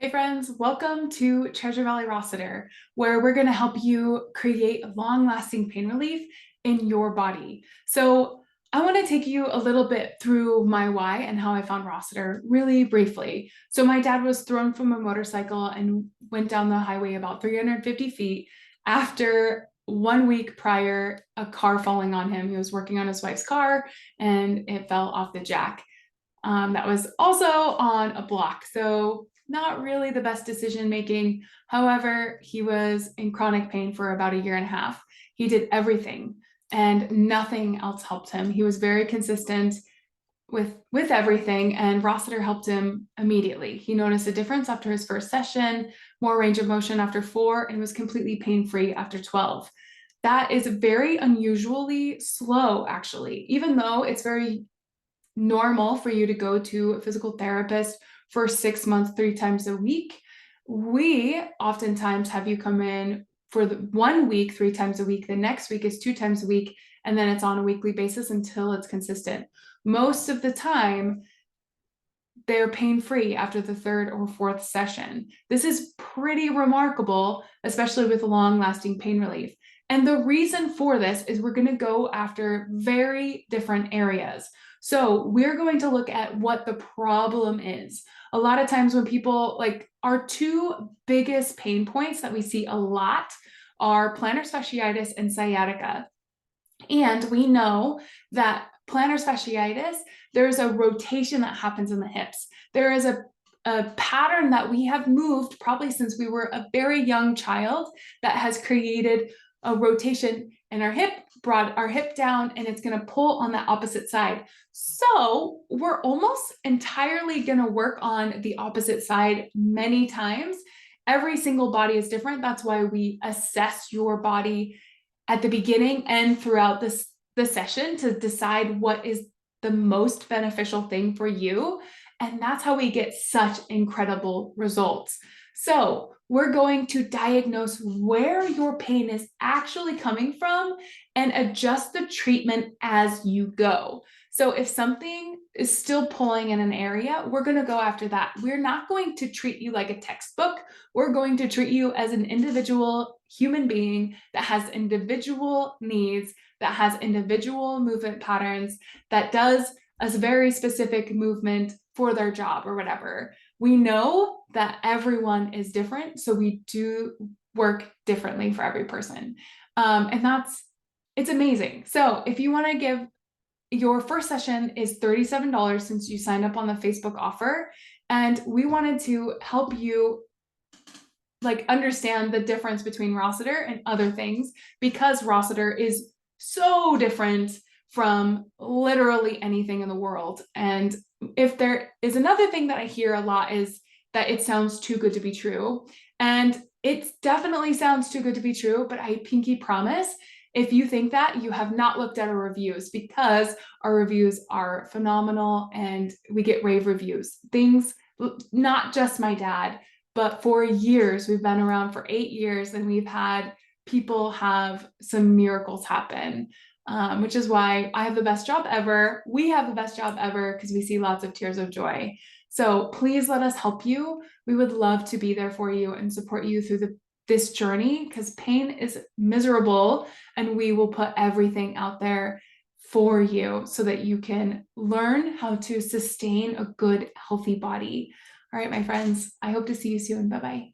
Hey friends, welcome to Treasure Valley Rossiter, where we're going to help you create long-lasting pain relief in your body. So I want to take you a little bit through my why and how I found Rossiter really briefly. So my dad was thrown from a motorcycle and went down the highway about 350 feet after 1 week prior, a car falling on him. He was working on his wife's car and it fell off the jack. That was also on a block. So not really the best decision making. However, he was in chronic pain for about a year and a half. He did everything and nothing else helped him. He was very consistent with everything, and Rossiter helped him immediately. He noticed a difference after his first session, more range of motion after 4, and was completely pain-free after 12. That is very unusually slow, actually, even though it's very normal for you to go to a physical therapist for 6 months, 3 times a week. We oftentimes have you come in for the 1 week, 3 times a week. The next week is 2 times a week, and then it's on a weekly basis until it's consistent. Most of the time, they're pain-free after the 3rd or 4th session. This is pretty remarkable, especially with long-lasting pain relief. And the reason for this is we're going to go after very different areas. So we're going to look at what the problem is. A lot of times when people, like, our two biggest pain points that we see a lot are plantar fasciitis and sciatica. And we know that plantar fasciitis, there's a rotation that happens in the hips. There is a pattern that we have moved probably since we were a very young child that has created a rotation in our hip, brought our hip down, and it's going to pull on that opposite side. So we're almost entirely going to work on the opposite side many times. Every single body is different. That's why we assess your body at the beginning and throughout the session to decide what is the most beneficial thing for you. And that's how we get such incredible results. So we're going to diagnose where your pain is actually coming from and adjust the treatment as you go. So if something is still pulling in an area, we're going to go after that. We're not going to treat you like a textbook. We're going to treat you as an individual human being that has individual needs, that has individual movement patterns, that does a very specific movement for their job or whatever. We know that everyone is different, so we do work differently for every person. And it's amazing. So if you want to give, your first session is $37 since you signed up on the Facebook offer. And we wanted to help you understand the difference between Rossiter and other things, because Rossiter is so different from literally anything in the world. And if there is another thing that I hear a lot is that it sounds too good to be true. And it definitely sounds too good to be true, but I pinky promise, if you think that, you have not looked at our reviews, because our reviews are phenomenal and we get rave reviews. Things, not just my dad, but for years, we've been around for 8 years and we've had people have some miracles happen, which is why I have the best job ever. We have the best job ever because we see lots of tears of joy. So please let us help you. We would love to be there for you and support you through this journey, because pain is miserable, and we will put everything out there for you so that you can learn how to sustain a good, healthy body. All right, my friends, I hope to see you soon. Bye-bye.